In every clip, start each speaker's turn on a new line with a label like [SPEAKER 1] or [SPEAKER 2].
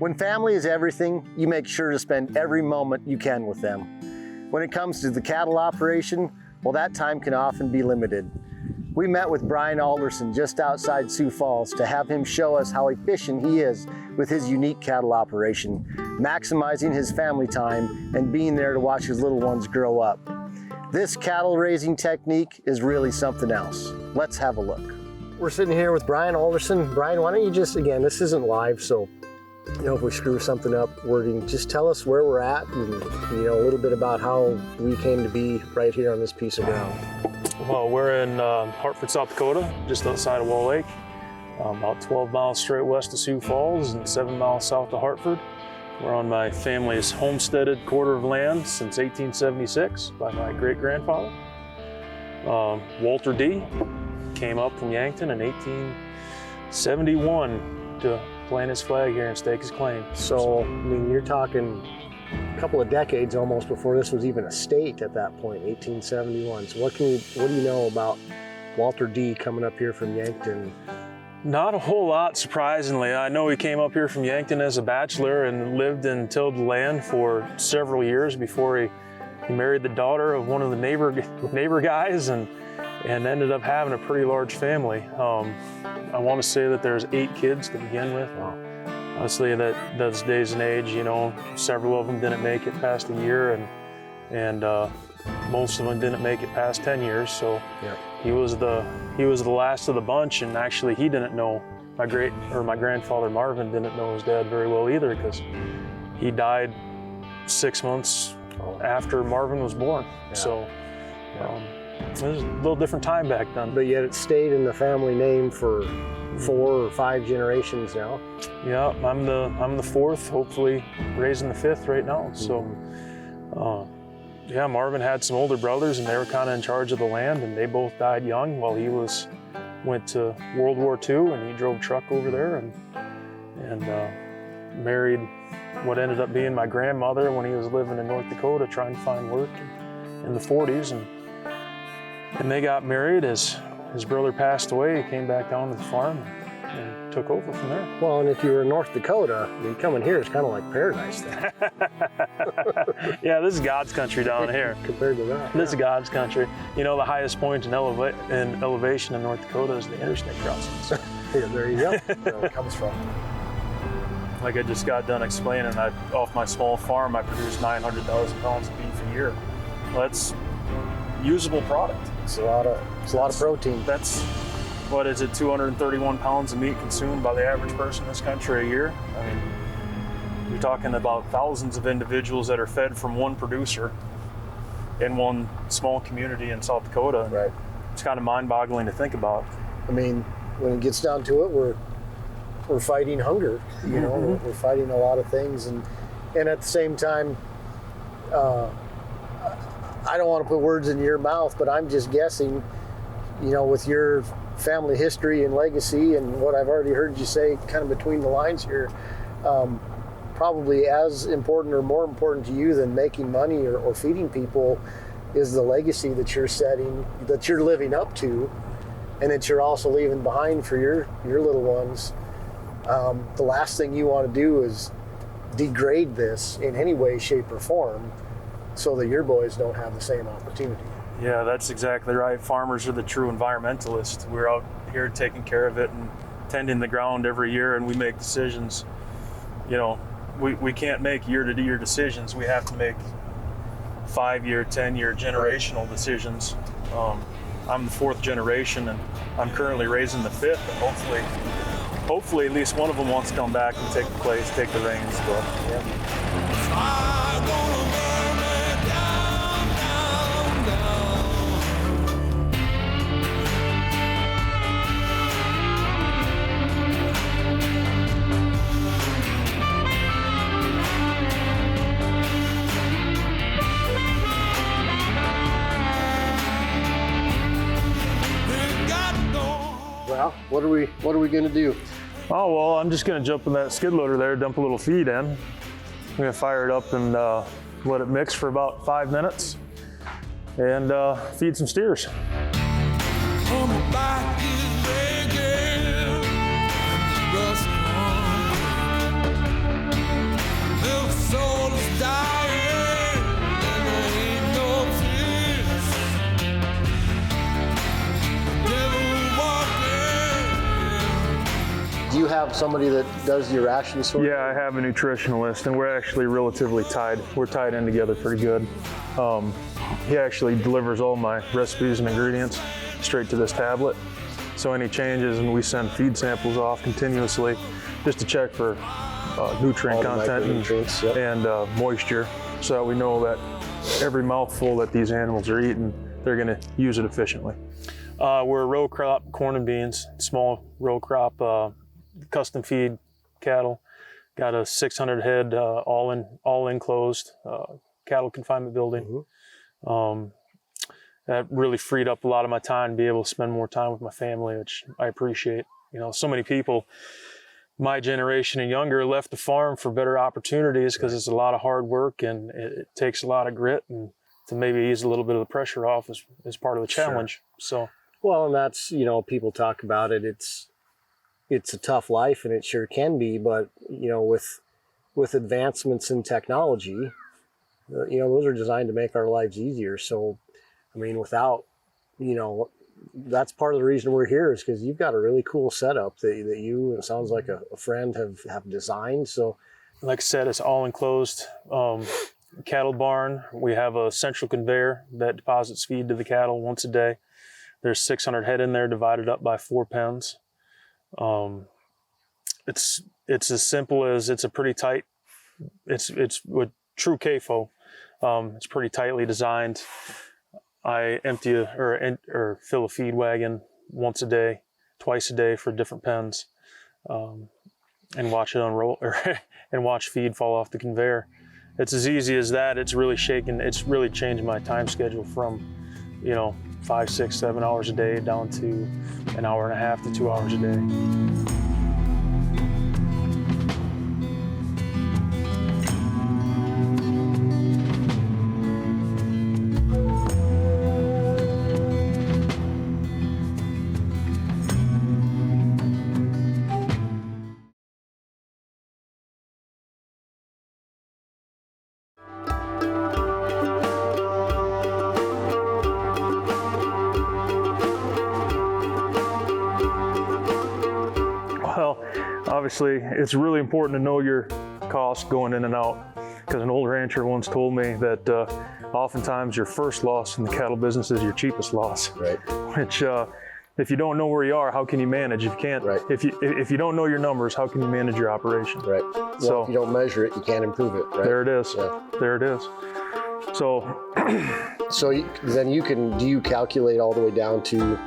[SPEAKER 1] When family is everything, you make sure to spend every moment you can with them. When it comes to the cattle operation, well, that time can often be limited. We met with Brian Alderson just outside Sioux Falls to have him show us how efficient he is with his unique cattle operation, maximizing his family time and being there to watch his little ones grow up. This cattle raising technique is really something else. Let's have a look. We're sitting here with Brian Alderson. Brian, why don't you just, again, this isn't live, so if we screw something up wording, just tell us where we're at and a little bit about how we came to be right here on this piece of ground.
[SPEAKER 2] Well, we're in Hartford, South Dakota, just outside of Wall Lake, about 12 miles straight west of Sioux Falls and 7 miles south of Hartford. We're on my family's homesteaded quarter of land since 1876 by my great-grandfather. Walter D. came up from Yankton in 1871 to plant his flag here and stake his claim.
[SPEAKER 1] So, I mean, you're talking a couple of decades almost before this was even a state at that point, 1871. So what do you know about Walter D. coming up here from Yankton?
[SPEAKER 2] Not a whole lot, surprisingly. I know he came up here from Yankton as a bachelor and lived and tilled the land for several years before he married the daughter of one of the neighbor guys and ended up having a pretty large family. I want to say that there's 8 kids to begin with. Obviously, at those days and age, several of them didn't make it past a year, and most of them didn't make it past 10 years. So yeah. He was the last of the bunch, and actually, he didn't know my grandfather Marvin didn't know his dad very well either, because he died 6 months after Marvin was born. Yeah. So. It was a little different time back then.
[SPEAKER 1] But yet it stayed in the family name for 4 or 5 generations now.
[SPEAKER 2] Yeah, I'm the 4th, hopefully raising the 5th right now. So, yeah, Marvin had some older brothers, and they were kind of in charge of the land, and they both died young while he went to World War II, and he drove truck over there and married what ended up being my grandmother when he was living in North Dakota trying to find work in the 40s. And they got married as his brother passed away. He came back down to the farm and took over from there.
[SPEAKER 1] Well, and if you were in North Dakota, I mean, coming here is kind of like paradise then.
[SPEAKER 2] Yeah, this is God's country down here.
[SPEAKER 1] Compared to that.
[SPEAKER 2] This is God's country. The highest point in elevation in North Dakota is the interstate crossings.
[SPEAKER 1] Yeah, there you go. Where it comes from.
[SPEAKER 2] Like I just got done explaining, off my small farm, I produce 900,000 pounds of beef a year. Well, that's usable product.
[SPEAKER 1] It's a lot of protein.
[SPEAKER 2] That's, 231 pounds of meat consumed by the average person in this country a year. I mean, you're talking about thousands of individuals that are fed from one producer in one small community in South Dakota.
[SPEAKER 1] Right.
[SPEAKER 2] It's kind of mind-boggling to think about.
[SPEAKER 1] I mean, when it gets down to it, we're fighting hunger. We're fighting a lot of things, and at the same time, I don't want to put words in your mouth, but I'm just guessing, with your family history and legacy and what I've already heard you say kind of between the lines here, probably as important or more important to you than making money or feeding people is the legacy that you're setting, that you're living up to, and that you're also leaving behind for your little ones. The last thing you want to do is degrade this in any way, shape, or form, so that your boys don't have the same opportunity.
[SPEAKER 2] Yeah, that's exactly right. Farmers are the true environmentalists. We're out here taking care of it and tending the ground every year, and we make decisions. We can't make year-to-year decisions. We have to make 5-year, 10-year generational decisions. I'm the 4th generation, and I'm currently raising the 5th, and hopefully at least one of them wants to come back and take the reins. But, yeah.
[SPEAKER 1] Well, what are we going to do?
[SPEAKER 2] Oh, well, I'm just going to jump in that skid loader there, dump a little feed in. I'm going to fire it up and let it mix for about 5 minutes and feed some steers.
[SPEAKER 1] have somebody that does your ration sort?
[SPEAKER 2] Yeah, I have a nutritionalist, and we're actually relatively tied. We're tied in together pretty good. He actually delivers all my recipes and ingredients straight to this tablet. So any changes, and we send feed samples off continuously just to check for nutrient content and moisture, so that we know that every mouthful that these animals are eating, they're going to use it efficiently. We're a row crop corn and beans, small row crop, custom feed cattle. Got a 600 head all enclosed cattle confinement building. That really freed up a lot of my time to be able to spend more time with my family, which I appreciate. You know, so many people my generation and younger left the farm for better opportunities because it's a lot of hard work and it takes a lot of grit, and to maybe ease a little bit of the pressure off is part of the challenge. So,
[SPEAKER 1] well, and that's, you know, people talk about it. It's a tough life, and it sure can be. But you know, with advancements in technology, you know, those are designed to make our lives easier. So, I mean, without, you know, that's part of the reason we're here, is because you've got a really cool setup that you, and it sounds like a friend have designed. So,
[SPEAKER 2] like I said, it's all enclosed cattle barn. We have a central conveyor that deposits feed to the cattle once a day. There's 600 head in there, divided up by 4 pens. It's as simple as it's a pretty tight. It's with true CAFO. It's pretty tightly designed. I empty or fill a feed wagon once a day, twice a day for different pens, and watch it unroll and watch feed fall off the conveyor. It's as easy as that. It's really changed my time schedule from, you know, 5, 6, 7 hours a day down to an hour and a half to 2 hours a day. Well, obviously, it's really important to know your costs going in and out, because an old rancher once told me that oftentimes your first loss in the cattle business is your cheapest loss.
[SPEAKER 1] Right.
[SPEAKER 2] Which, if you don't know where you are, how can you manage? If you can't,
[SPEAKER 1] right.
[SPEAKER 2] if you don't know your numbers, how can you manage your operation?
[SPEAKER 1] Right. Well,
[SPEAKER 2] so
[SPEAKER 1] if you don't measure it, you can't improve it. Right.
[SPEAKER 2] There it is.
[SPEAKER 1] Yeah.
[SPEAKER 2] There it is. So,
[SPEAKER 1] then do you calculate all the way down to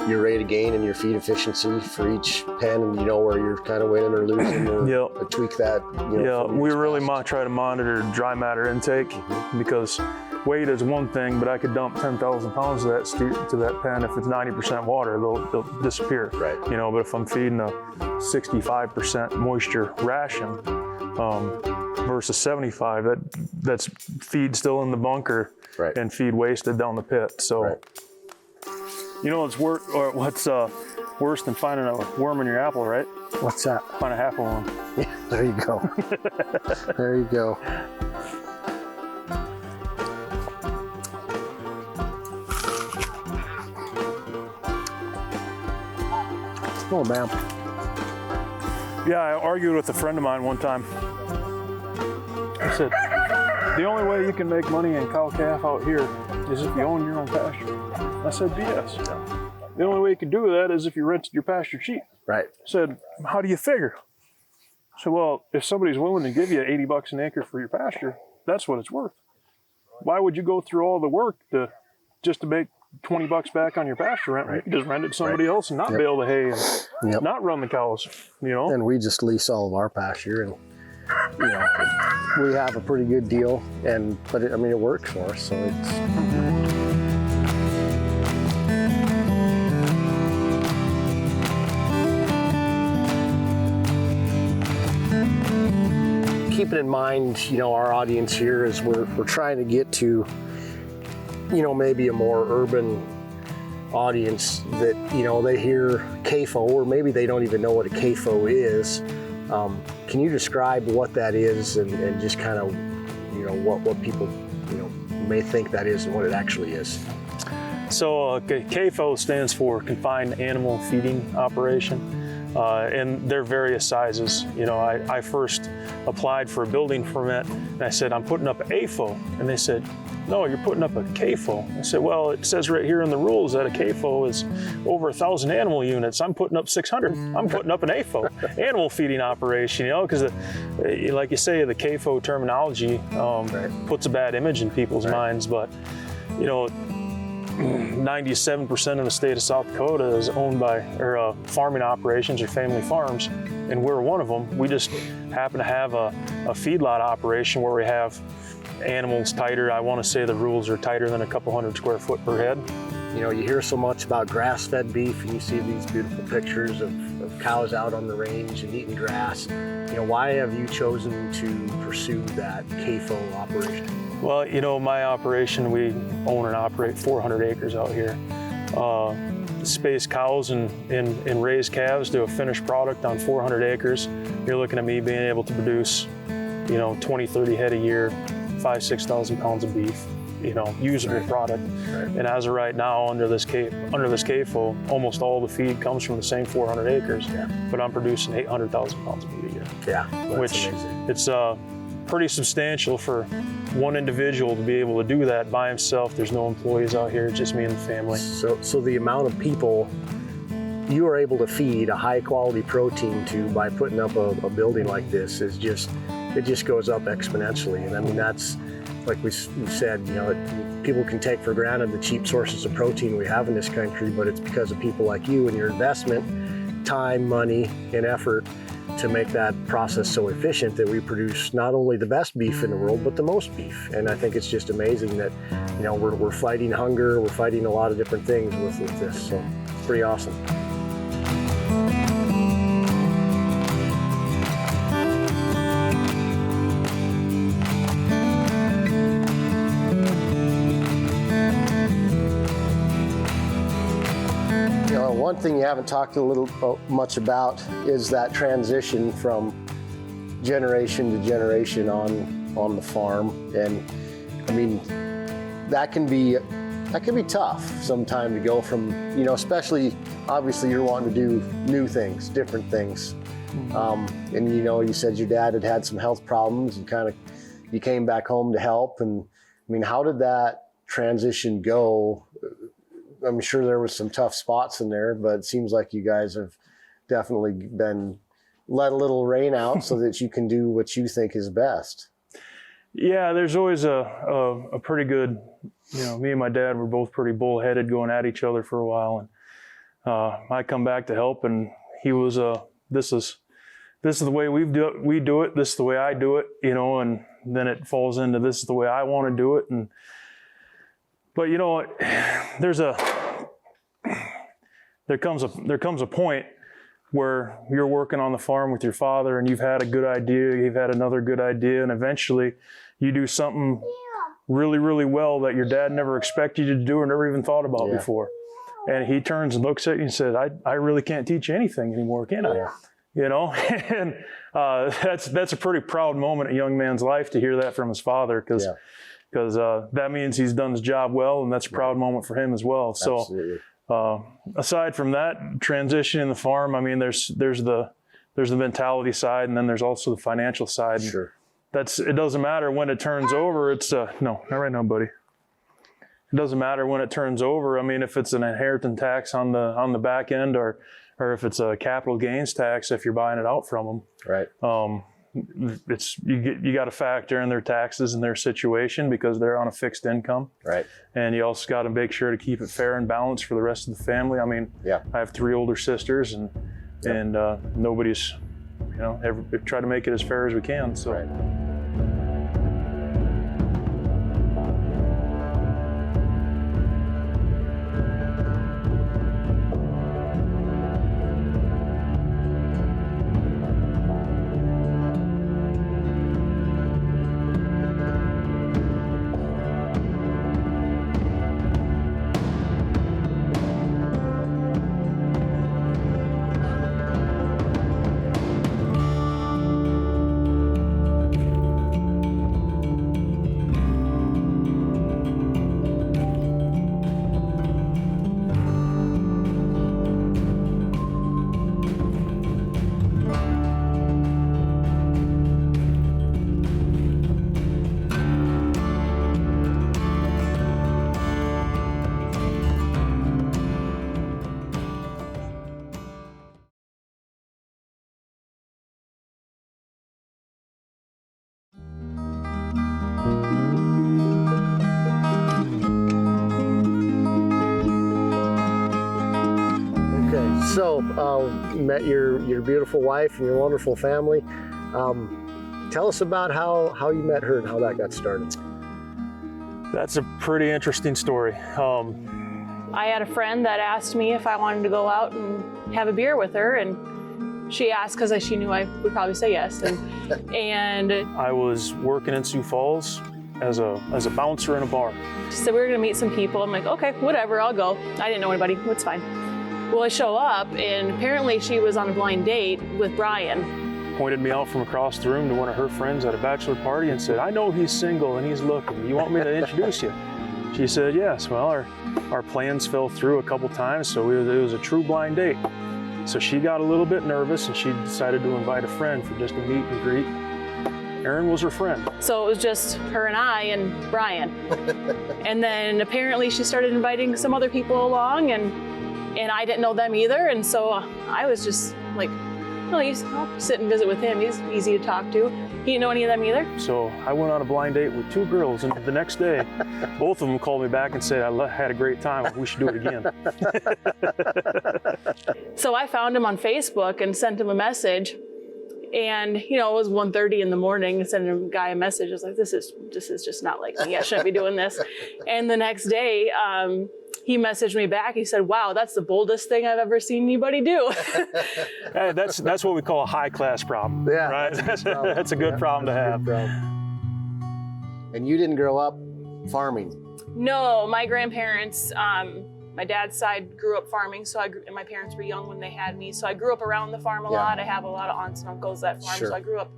[SPEAKER 1] your rate of gain and your feed efficiency for each pen, and you know where you're kind of winning or losing, or tweak that? You know,
[SPEAKER 2] we really try to monitor dry matter intake, because weight is one thing, but I could dump 10,000 pounds of that to that pen. If it's 90% water, they'll disappear.
[SPEAKER 1] Right.
[SPEAKER 2] You know, but if I'm feeding a 65% moisture ration versus 75, that's feed still in the bunker,
[SPEAKER 1] right,
[SPEAKER 2] and feed wasted down the pit. So,
[SPEAKER 1] right.
[SPEAKER 2] You know what's worse than finding a worm in your apple, right?
[SPEAKER 1] What's that?
[SPEAKER 2] Find a apple worm.
[SPEAKER 1] Yeah, there you go. There you go. Oh, man.
[SPEAKER 2] Yeah, I argued with a friend of mine one time. I said, the only way you can make money in cow-calf out here is if you own your own pasture. I said, BS. The only way you can do that is if you rented your pasture cheap.
[SPEAKER 1] Right.
[SPEAKER 2] I said, how do you figure? I said, well, if somebody's willing to give you $80 an acre for your pasture, that's what it's worth. Why would you go through all the work just to make $20 back on your pasture rent? Right. You just rent it to somebody else and not bale the hay and not run the cows, you know?
[SPEAKER 1] And we just lease all of our pasture, and you know, we have a pretty good deal, but it works for us, so it's. Keeping in mind, you know, our audience here is we're trying to get to, you know, maybe a more urban audience that, you know, they hear CAFO, or maybe they don't even know what a CAFO is. Can you describe what that is, and just kind of, you know, what people, you know, may think that is and what it actually is? So
[SPEAKER 2] CAFO stands for Confined Animal Feeding Operation. and they're various sizes. You know, I first applied for a building permit, and I said, I'm putting up an AFO. And they said, no, you're putting up a CAFO. I said, well, it says right here in the rules that a CAFO is over 1,000 animal units. I'm putting up 600. I'm putting up an AFO, animal feeding operation, you know, because like you say, the CAFO terminology puts a bad image in people's minds. But, you know, 97% of the state of South Dakota is owned by farming operations or family farms, and we're one of them. We just happen to have a feedlot operation where we have animals tighter. I want to say the rules are tighter than a couple hundred square foot per head.
[SPEAKER 1] You know, you hear so much about grass-fed beef, and you see these beautiful pictures of cows out on the range and eating grass. You know, why have you chosen to pursue that CAFO operation? Well,
[SPEAKER 2] you know, my operation, we own and operate 400 acres out here. Space cows and raise calves to a finished product on 400 acres. You're looking at me being able to produce, you know, 20, 30 head a year, 5,000, 6,000 pounds of beef, you know, usable product. And as of right now, under this CAFO, almost all the feed comes from the same 400 acres, but I'm producing 800,000 pounds of meat a year.
[SPEAKER 1] Yeah,
[SPEAKER 2] which
[SPEAKER 1] amazing.
[SPEAKER 2] It's pretty substantial for one individual to be able to do that by himself. There's no employees out here, just me and the family.
[SPEAKER 1] So the amount of people you are able to feed a high quality protein to by putting up a building like this is just, it just goes up exponentially. And I mean, that's, like we said, you know, people can take for granted the cheap sources of protein we have in this country, but it's because of people like you and your investment, time, money, and effort to make that process so efficient that we produce not only the best beef in the world, but the most beef. And I think it's just amazing that, you know, we're fighting hunger, we're fighting a lot of different things with this. So it's pretty awesome. One thing you haven't talked much about is that transition from generation to generation on the farm. And I mean, that can be tough sometimes to go from, you know, especially obviously you're wanting to do new things, different things. And you know, you said your dad had some health problems and you came back home to help. And I mean, how did that transition go? I'm sure there was some tough spots in there, but it seems like you guys have definitely been let a little rain out so that you can do what you think is best.
[SPEAKER 2] Yeah, there's always a pretty good, you know, me and my dad were both pretty bullheaded going at each other for a while. And I come back to help, and he was, this is the way we do it. This is the way I do it, you know, and then it falls into this is the way I want to do it. But you know, there comes a point where you're working on the farm with your father and you've had a good idea, you've had another good idea, and eventually you do something really, really well that your dad never expected you to do or never even thought about before. And he turns and looks at you and says, I really can't teach you anything anymore, can I? You know, and that's a pretty proud moment in a young man's life to hear that from his father, because that means he's done his job well, and that's a proud moment for him as well.
[SPEAKER 1] Absolutely.
[SPEAKER 2] So aside from that transition in the farm, I mean, there's the mentality side, and then there's also the financial side.
[SPEAKER 1] Sure.
[SPEAKER 2] It doesn't matter when it turns over. It's no, not right now, buddy. It doesn't matter when it turns over. I mean, if it's an inheritance tax on the back end, or if it's a capital gains tax if you're buying it out from them.
[SPEAKER 1] Right.
[SPEAKER 2] You got to factor in their taxes and their situation because they're on a fixed income.
[SPEAKER 1] Right. And
[SPEAKER 2] you also got to make sure to keep it fair and balanced for the rest of the family. I mean, I have 3 older sisters, and nobody's, you know, try to make it as fair as we can. So.
[SPEAKER 1] Right. know, met your beautiful wife and your wonderful family. Tell us about how you met her and how that got started.
[SPEAKER 2] That's a pretty interesting story.
[SPEAKER 3] I had a friend that asked me if I wanted to go out and have a beer with her, and she asked because she knew I would probably say yes. And
[SPEAKER 2] I was working in Sioux Falls as a bouncer in a bar.
[SPEAKER 3] she said we were gonna meet some people. I'm like, okay, whatever, I'll go. I didn't know anybody, it's fine. Well, I show up, and apparently she was on a blind date with Brian.
[SPEAKER 2] Pointed me out from across the room to one of her friends at a bachelor party and said, I know he's single and he's looking. You want me to introduce you? She said, yes. Well, our plans fell through a couple times, so it was a true blind date. So she got a little bit nervous and she decided to invite a friend for just a meet and greet. Erin was her friend.
[SPEAKER 3] So it was just her and I and Brian. And then apparently she started inviting some other people along, and I didn't know them either. And so I was just like, well, I'll sit and visit with him. He's easy to talk to. He didn't know any of them either.
[SPEAKER 2] So I went on a blind date with 2 girls, and the next day, both of them called me back and said, I had a great time. We should do it again.
[SPEAKER 3] So I found him on Facebook and sent him a message. And, you know, it was 1:30 in the morning, and sending a guy a message. I was like, this is just not like me. I shouldn't be doing this. And the next day, he messaged me back. He said, wow, that's the boldest thing I've ever seen anybody do.
[SPEAKER 2] Hey, that's what we call a high-class problem,
[SPEAKER 1] Yeah,
[SPEAKER 2] right? That's a good problem to have.
[SPEAKER 1] And you didn't grow up farming.
[SPEAKER 3] No, my grandparents, my dad's side grew up farming, so and my parents were young when they had me, so I grew up around the farm a lot. I have a lot of aunts and uncles that farm, so I grew up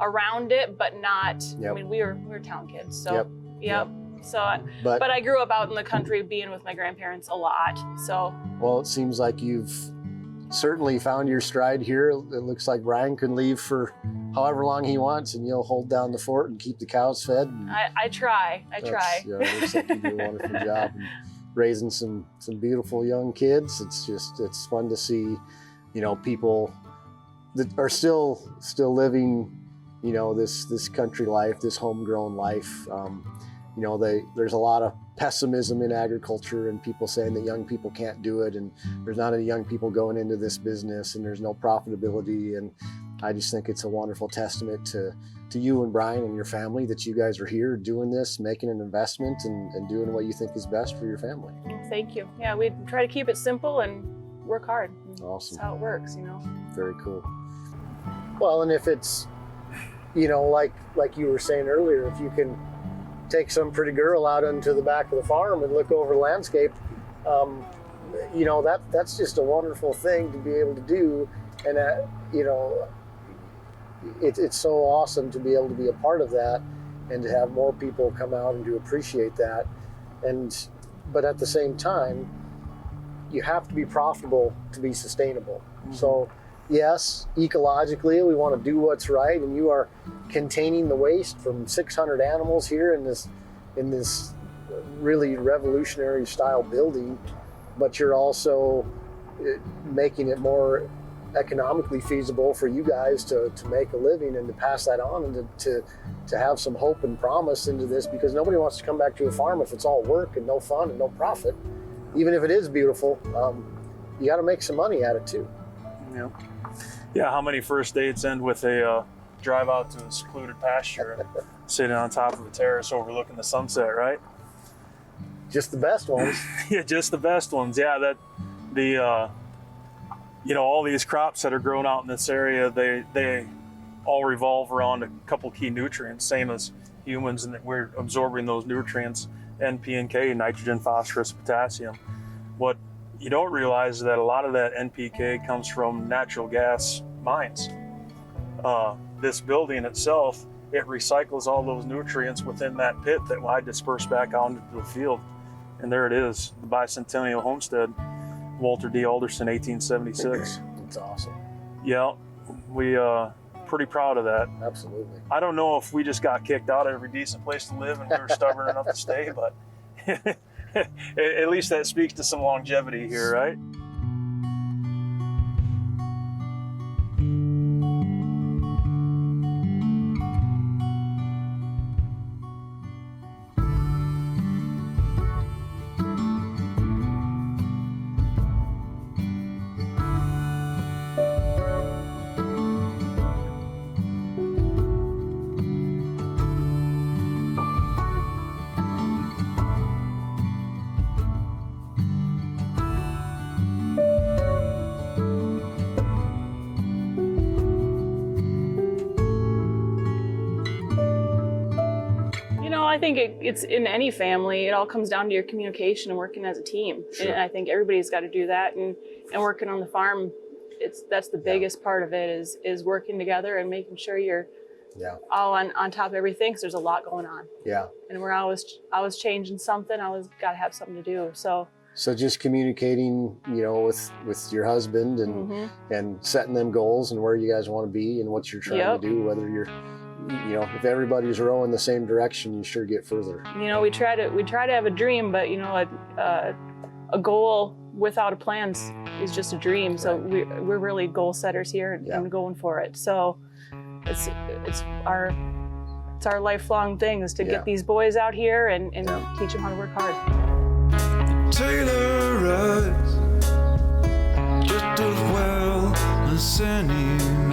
[SPEAKER 3] around it, but not. I mean, we were town kids, so yep. So, but I grew up out in the country, being with my grandparents a lot. So. Well,
[SPEAKER 1] it seems like you've certainly found your stride here. It looks like Brian can leave for however long he wants, and you'll hold down the fort and keep the cows fed.
[SPEAKER 3] I try.
[SPEAKER 1] Yeah, it looks like you do a wonderful job in raising some beautiful young kids. It's fun to see, you know, people that are still living, you know, this country life, this homegrown life. You know, there's a lot of pessimism in agriculture and people saying that young people can't do it, and there's not any young people going into this business, and there's no profitability. And I just think it's a wonderful testament to you and Brian and your family that you guys are here doing this, making an investment and doing what you think is best for your family.
[SPEAKER 3] Thank you. Yeah, we try to keep it simple and work hard.
[SPEAKER 1] Awesome.
[SPEAKER 3] That's how it works, you know.
[SPEAKER 1] Very cool. Well, and if it's, you know, like you were saying earlier, if you can take some pretty girl out into the back of the farm and look over the landscape, you know, that's just a wonderful thing to be able to do. And you know, it's so awesome to be able to be a part of that and to have more people come out and to appreciate that. But at the same time, you have to be profitable to be sustainable. Mm-hmm. So yes, ecologically, we want to do what's right, and you are containing the waste from 600 animals here in this really revolutionary style building, but you're also making it more economically feasible for you guys to make a living and to pass that on, and to have some hope and promise into this, because nobody wants to come back to a farm if it's all work and no fun and no profit. Even if it is beautiful, you got to make some money at it too.
[SPEAKER 2] Yeah, how many first dates end with a drive out to a secluded pasture and sitting on top of a terrace overlooking the sunset, right?
[SPEAKER 1] Just the best ones.
[SPEAKER 2] Yeah, just the best ones. Yeah, you know, all these crops that are grown out in this area, they all revolve around a couple key nutrients, same as humans, and that we're absorbing those nutrients, N, P, and K, nitrogen, phosphorus, potassium. What you don't realize is that a lot of that NPK comes from natural gas mines. This building itself, it recycles all those nutrients within that pit that I disperse back out into the field. And there it is, the bicentennial homestead, Walter D. Alderson, 1876.
[SPEAKER 1] It's awesome.
[SPEAKER 2] Yeah, we pretty proud of that.
[SPEAKER 1] Absolutely.
[SPEAKER 2] I don't know if we just got kicked out of every decent place to live and we were stubborn enough to stay, but at least that speaks to some longevity here, right?
[SPEAKER 3] think it's in any family. It all comes down to your communication and working as a team.
[SPEAKER 1] Sure.
[SPEAKER 3] And I think everybody's got to do that. And working on the farm, that's the biggest part of it is working together and making sure you're all on top of everything, because there's a lot going on.
[SPEAKER 1] Yeah.
[SPEAKER 3] And we're always changing something. Always got to have something to do. So
[SPEAKER 1] just communicating, with your husband and setting them goals and where you guys want to be and what you're trying to do, whether you're, if everybody's rowing the same direction, you sure get further.
[SPEAKER 3] We try to have a dream, but a goal without a plan is just a dream. So we're really goal setters here and going for it. So it's our lifelong thing is to get these boys out here and teach them how to work hard.
[SPEAKER 4] Taylor rides just as well as anyone.